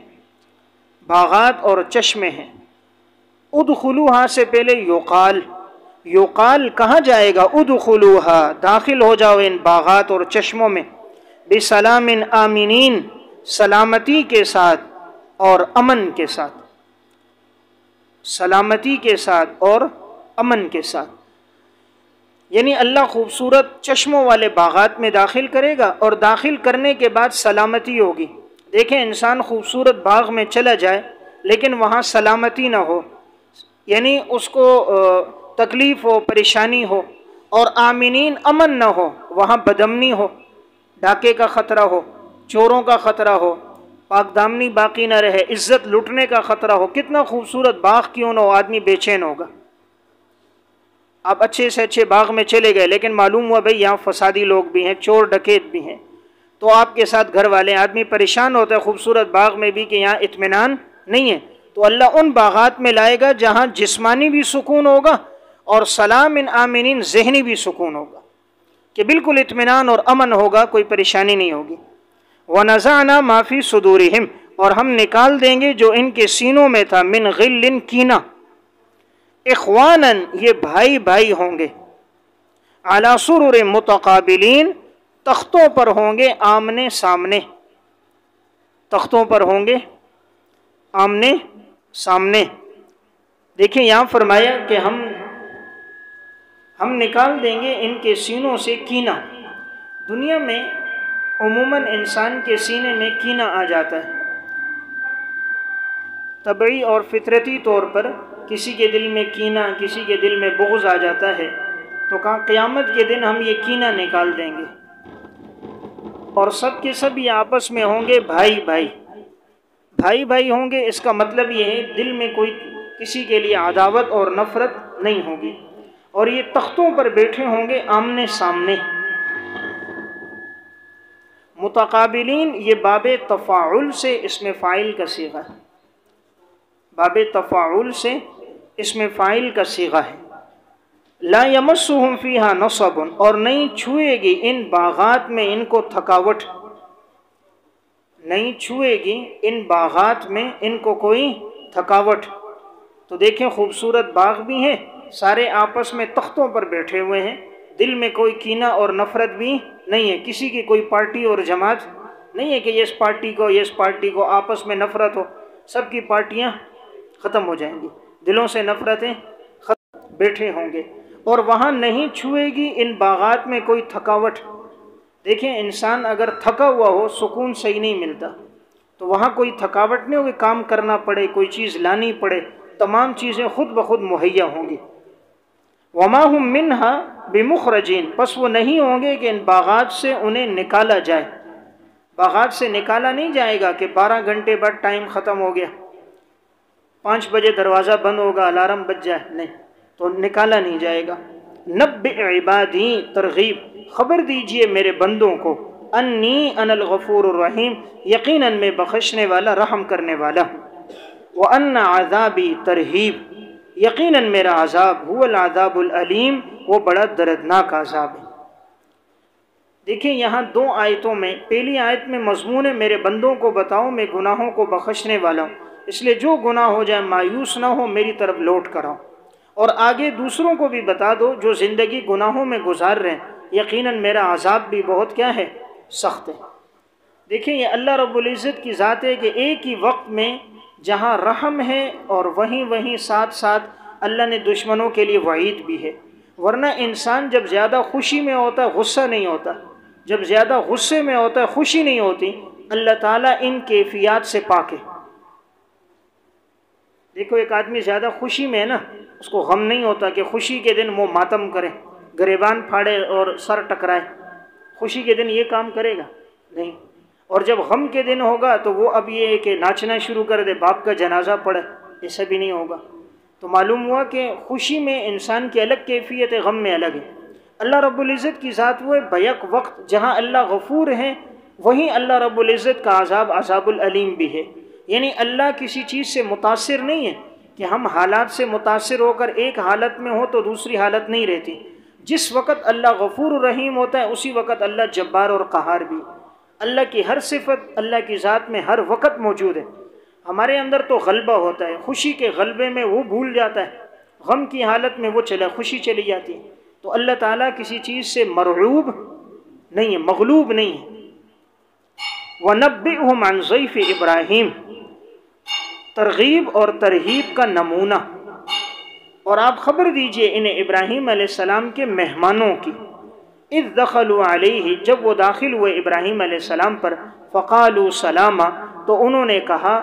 باغات اور چشمے ہیں۔ ادخلوہا سے پہلے یقال کہا جائے گا، ادخلوہا، داخل ہو جاؤ ان باغات اور چشموں میں، بسلام آمنین، سلامتی کے ساتھ اور امن کے ساتھ، سلامتی کے ساتھ اور امن کے ساتھ، یعنی اللہ خوبصورت چشموں والے باغات میں داخل کرے گا، اور داخل کرنے کے بعد سلامتی ہوگی۔ دیکھیں انسان خوبصورت باغ میں چلا جائے لیکن وہاں سلامتی نہ ہو، یعنی اس کو تکلیف ہو، پریشانی ہو، اور آمنین، امن نہ ہو، وہاں بدامنی ہو، ڈاکے کا خطرہ ہو، چوروں کا خطرہ ہو، پاک دامنی باقی نہ رہے، عزت لٹنے کا خطرہ ہو، کتنا خوبصورت باغ کیوں نہ ہو، آدمی بے چین ہوگا۔ آپ اچھے سے اچھے باغ میں چلے گئے لیکن معلوم ہوا بھئی یہاں فسادی لوگ بھی ہیں، چور ڈکیت بھی ہیں، تو آپ کے ساتھ گھر والے، آدمی پریشان ہوتا ہے خوبصورت باغ میں بھی کہ یہاں اطمینان نہیں ہے، تو اللہ ان باغات میں لائے گا جہاں جسمانی بھی سکون ہوگا اور سلام آمنین، ذہنی بھی سکون ہوگا، کہ بالکل اطمینان اور امن ہوگا، کوئی پریشانی نہیں ہوگی۔ وَنَزَعْنَا مَا فِي صُدُورِهِمْ، اور ہم نکال دیں گے جو ان کے سینوں میں تھا، من غل، کینہ، اخواناً، یہ بھائی بھائی ہوں گے، علی سرر متقابلین، تختوں پر ہوں گے آمنے سامنے، تختوں پر ہوں گے آمنے سامنے۔ دیکھیں یہاں فرمایا کہ ہم نکال دیں گے ان کے سینوں سے کینہ۔ دنیا میں عموماً انسان کے سینے میں کینہ آ جاتا ہے، طبعی اور فطرتی طور پر کسی کے دل میں کینہ، کسی کے دل میں بغض آ جاتا ہے، تو کہا قیامت کے دن ہم یہ کینہ نکال دیں گے، اور سب کے سب یہ آپس میں ہوں گے بھائی بھائی، بھائی بھائی ہوں گے۔ اس کا مطلب یہ ہے دل میں کوئی کسی کے لیے عداوت اور نفرت نہیں ہوگی، اور یہ تختوں پر بیٹھے ہوں گے آمنے سامنے۔ متقابلین، یہ باب تفاعل سے اس میں فاعل کا صیغہ ہے، باب تفاعل سے اس میں فاعل کا صیغہ ہے۔ لا یمسہم فیہا نصب، اور نہیں چھوئے گی ان باغات میں ان کو تھکاوٹ، نہیں چھوئے گی ان باغات میں ان کو کوئی تھکاوٹ۔ تو دیکھیں خوبصورت باغ بھی ہیں، سارے آپس میں تختوں پر بیٹھے ہوئے ہیں، دل میں کوئی کینہ اور نفرت بھی نہیں ہے، کسی کی کوئی پارٹی اور جماعت نہیں ہے کہ یہ اس پارٹی کو آپس میں نفرت ہو، سب کی پارٹیاں ختم ہو جائیں گی، دلوں سے نفرتیں ختم، بیٹھے ہوں گے، اور وہاں نہیں چھوئے گی ان باغات میں کوئی تھکاوٹ۔ دیکھیں انسان اگر تھکا ہوا ہو، سکون صحیح نہیں ملتا، تو وہاں کوئی تھکاوٹ نہیں ہوگی، کام کرنا پڑے، کوئی چیز لانی پڑے، تمام چیزیں خود بخود مہیا ہوں گی۔ وما هم منها بمخرجین، پس وہ نہیں ہوں گے کہ ان باغات سے انہیں نکالا جائے۔ باغات سے نکالا نہیں جائے گا کہ 12 گھنٹے بعد ٹائم ختم ہو گیا، 5 بجے دروازہ بند ہوگا، الارم بج جائے، نہیں، تو نکالا نہیں جائے گا۔ نبئ عبادی، ترغیب، خبر دیجئے میرے بندوں کو، انی انا الغفور الرحیم، یقیناً میں بخشنے والا رحم کرنے والا ہوں۔ وان عذابی، ترہیب، یقیناً میرا عذاب، هو العذاب العلیم، وہ بڑا دردناک عذاب ہے۔ دیکھیں یہاں 2 آیتوں میں، پہلی آیت میں مضمون ہے میرے بندوں کو بتاؤ میں گناہوں کو بخشنے والا ہوں، اس لیے جو گناہ ہو جائے مایوس نہ ہو، میری طرف لوٹ کر آؤ، اور آگے دوسروں کو بھی بتا دو جو زندگی گناہوں میں گزار رہے ہیں، یقیناً میرا عذاب بھی بہت کیا ہے، سخت ہے۔ دیکھیں یہ اللہ رب العزت کی ذات ہے کہ ایک ہی وقت میں جہاں رحم ہے اور وہیں ساتھ ساتھ اللہ نے دشمنوں کے لیے وعید بھی ہے۔ ورنہ انسان جب زیادہ خوشی میں ہوتا ہے غصہ نہیں ہوتا، جب زیادہ غصے میں ہوتا ہے خوشی نہیں ہوتی۔ اللہ تعالیٰ ان کیفیات سے پاک ہے۔ دیکھو ایک آدمی زیادہ خوشی میں ہے نا، اس کو غم نہیں ہوتا کہ خوشی کے دن وہ ماتم کرے، گریبان پھاڑے اور سر ٹکرائے، خوشی کے دن یہ کام کرے گا نہیں۔ اور جب غم کے دن ہوگا تو وہ اب یہ ہے کہ ناچنا شروع کر دے، باپ کا جنازہ پڑھے، ایسا بھی نہیں ہوگا۔ تو معلوم ہوا کہ خوشی میں انسان کی الگ کیفیت ہے، غم میں الگ ہے۔ اللہ رب العزت کی ذات وہ ہے بیک وقت جہاں اللہ غفور ہے، وہیں اللہ رب العزت کا عذاب عذاب العلیم بھی ہے۔ یعنی اللہ کسی چیز سے متاثر نہیں ہے کہ ہم حالات سے متاثر ہو کر ایک حالت میں ہو تو دوسری حالت نہیں رہتی۔ جس وقت اللہ غفور الرحیم ہوتا ہے اسی وقت اللہ جبار اور قہار بھی۔ اللہ کی ہر صفت اللہ کی ذات میں ہر وقت موجود ہے۔ ہمارے اندر تو غلبہ ہوتا ہے، خوشی کے غلبے میں وہ بھول جاتا ہے، غم کی حالت میں وہ خوشی چلی جاتی ہے۔ تو اللہ تعالیٰ کسی چیز سے مرعوب نہیں ہے، مغلوب نہیں ہے۔ وَنَبِّئْهُمْ عَنْ ضَيْفِ ابراہیم، ترغیب اور ترہیب کا نمونہ، اور آپ خبر دیجئے انہیں ابراہیم علیہ السلام کے مہمانوں کی۔ اذ دخلوا علیہ، جب وہ داخل ہوئے ابراہیم علیہ السلام پر، فقالوا سلاما، تو انہوں نے کہا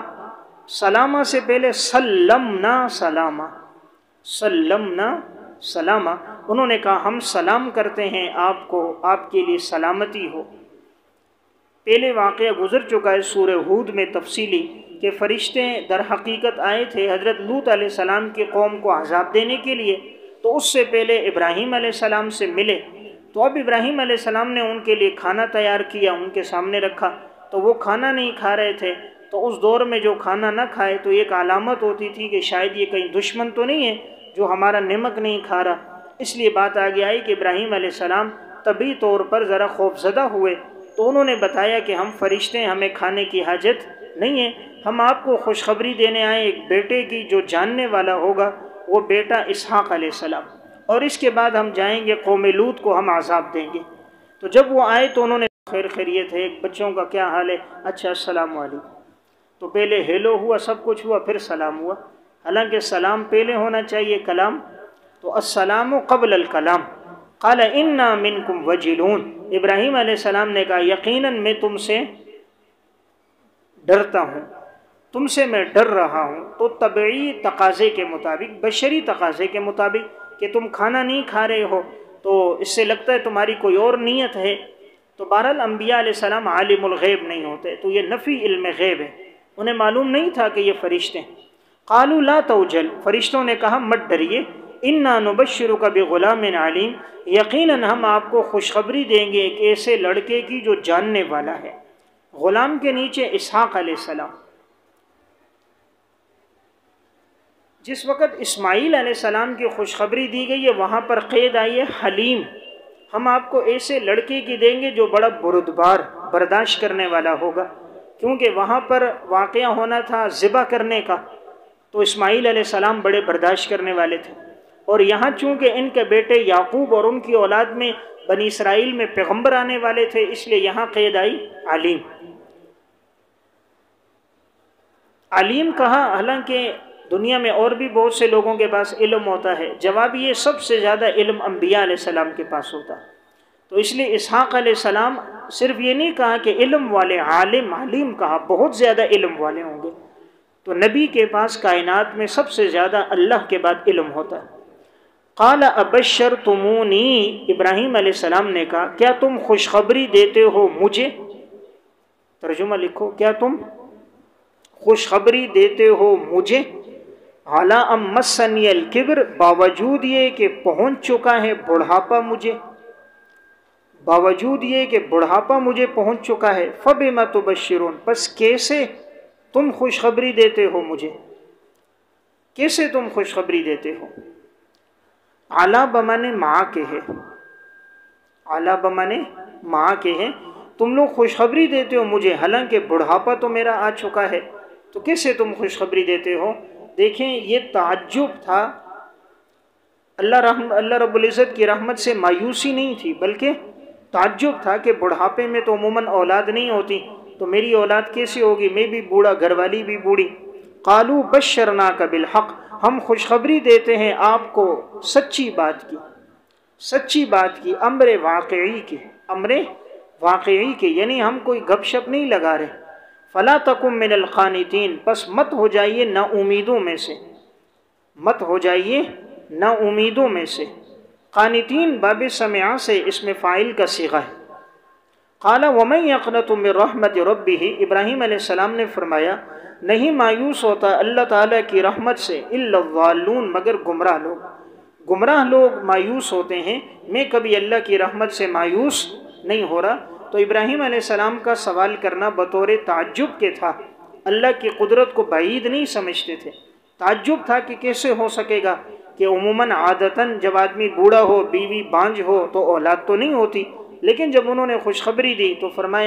سلامہ سے پہلے سلمنا سلاما، سلمنا سلاما، انہوں نے کہا ہم سلام کرتے ہیں آپ کو، آپ کے لیے سلامتی ہو۔ پہلے واقعہ گزر چکا ہے سورہ ہود میں تفصیلی کہ فرشتے در حقیقت آئے تھے حضرت لوط علیہ السلام کی قوم کو عذاب دینے کے لیے، تو اس سے پہلے ابراہیم علیہ السلام سے ملے۔ تو اب ابراہیم علیہ السلام نے ان کے لیے کھانا تیار کیا، ان کے سامنے رکھا، تو وہ کھانا نہیں کھا رہے تھے۔ تو اس دور میں جو کھانا نہ کھائے تو ایک علامت ہوتی تھی کہ شاید یہ کہیں دشمن تو نہیں ہے جو ہمارا نمک نہیں کھا رہا۔ اس لیے بات آگے آئی کہ ابراہیم علیہ السلام طبعی طور پر ذرا خوفزدہ ہوئے، تو انہوں نے بتایا کہ ہم فرشتے ہیں، ہمیں کھانے کی حاجت نہیں ہے، ہم آپ کو خوشخبری دینے آئے ایک بیٹے کی جو جاننے والا ہوگا، وہ بیٹا اسحاق علیہ السلام، اور اس کے بعد ہم جائیں گے قوم لوط کو ہم عذاب دیں گے۔ تو جب وہ آئے تو انہوں نے خیر خیریت ہے، بچوں کا کیا حال ہے، اچھا السلام علیکم۔ تو پہلے ہیلو ہوا، سب کچھ ہوا، پھر سلام ہوا، حالانکہ سلام پہلے ہونا چاہیے کلام۔ تو السلام قبل الکلام۔ قال انا منکم وجلون، ابراہیم علیہ السلام نے کہا یقیناً میں تم سے ڈرتا ہوں، تم سے میں ڈر رہا ہوں۔ تو طبعی تقاضے کے مطابق، بشری تقاضے کے مطابق کہ تم کھانا نہیں کھا رہے ہو تو اس سے لگتا ہے تمہاری کوئی اور نیت ہے۔ تو بہرحال انبیاء علیہ السلام عالم الغیب نہیں ہوتے، تو یہ نفی علم غیب ہے، انہیں معلوم نہیں تھا کہ یہ فرشتے ہیں۔ قالوا لا توجل، فرشتوں نے کہا مت ڈریے، انا نبشرک بغلام علیم، یقیناً ہم آپ کو خوشخبری دیں گے ایک ایسے لڑکے کی جو جاننے والا ہے۔ غلام کے نیچے اسحاق علیہ السلام۔ جس وقت اسماعیل علیہ السلام کی خوشخبری دی گئی ہے وہاں پر قید آئی ہے حلیم، ہم آپ کو ایسے لڑکے کی دیں گے جو بڑا بردبار، برداشت کرنے والا ہوگا، کیونکہ وہاں پر واقعہ ہونا تھا ذبح کرنے کا، تو اسماعیل علیہ السلام بڑے برداشت کرنے والے تھے، اور یہاں چونکہ ان کے بیٹے یعقوب اور ان کی اولاد میں بنی اسرائیل میں پیغمبر آنے والے تھے، اس لیے یہاں قید آئی علیم۔ علیم کہا، حالانکہ دنیا میں اور بھی بہت سے لوگوں کے پاس علم ہوتا ہے، جواب یہ سب سے زیادہ علم انبیاء علیہ السلام کے پاس ہوتا ہے۔ تو اس لیے اسحاق علیہ السلام صرف یہ نہیں کہا کہ علم والے، عالم علیم کہا، بہت زیادہ علم والے ہوں گے. تو نبی کے پاس کائنات میں سب سے زیادہ اللہ کے بعد علم ہوتا ہے. قال ابشرتمونی، ابراہیم علیہ السلام نے کہا کیا تم خوشخبری دیتے ہو مجھے؟ ترجمہ لکھو، کیا تم خوشخبری دیتے ہو مجھے؟ حالا ام مسنی الکبر، باوجود یہ کہ پہنچ چکا ہے بڑھاپا مجھے، باوجود یہ کہ بڑھاپا مجھے پہنچ چکا ہے. فبما تبشرون، پس کیسے تم خوشخبری دیتے ہو مجھے، کیسے تم خوشخبری دیتے ہو؟ اعلیٰ بمانے ماں کے ہے، اعلیٰ بمانے ماں کے ہے، تم لوگ خوشخبری دیتے ہو مجھے حالانکہ بڑھاپا تو میرا آ چکا ہے، تو کیسے تم خوشخبری دیتے ہو؟ دیکھیں یہ تعجب تھا، اللہ رب العزت کی رحمت سے مایوسی نہیں تھی، بلکہ تعجب تھا کہ بڑھاپے میں تو عموماً اولاد نہیں ہوتی، تو میری اولاد کیسے ہوگی، میں بھی بوڑھا، گھر والی بھی بوڑھی. قالوا بشرناک بالحق، ہم خوشخبری دیتے ہیں آپ کو سچی بات کی، سچی بات کی، امر واقعی کی، امر واقعی کی، یعنی ہم کوئی گپ شپ نہیں لگا رہے. فلا تکن من القانتین، پس مت ہو جائیے نا امیدوں میں سے، مت ہو جائیے نا امیدوں میں سے. قانتین باب سمعہ سے اس میں فاعل کا صیغہ ہے. قال ومن یقنط من رحمت ربہ، ابراہیم علیہ السلام نے فرمایا نہیں مایوس ہوتا اللہ تعالیٰ کی رحمت سے الا الضالون، مگر گمراہ لوگ، گمراہ لوگ مایوس ہوتے ہیں، میں کبھی اللہ کی رحمت سے مایوس نہیں ہو رہا. تو ابراہیم علیہ السلام کا سوال کرنا بطور تعجب کے تھا، اللہ کی قدرت کو بعید نہیں سمجھتے تھے. تعجب تھا کہ کیسے ہو سکے گا کہ عموماً عادتاً جب آدمی بوڑھا ہو، بیوی بانجھ ہو تو اولاد تو نہیں ہوتی، لیکن جب انہوں نے خوشخبری دی تو فرمایا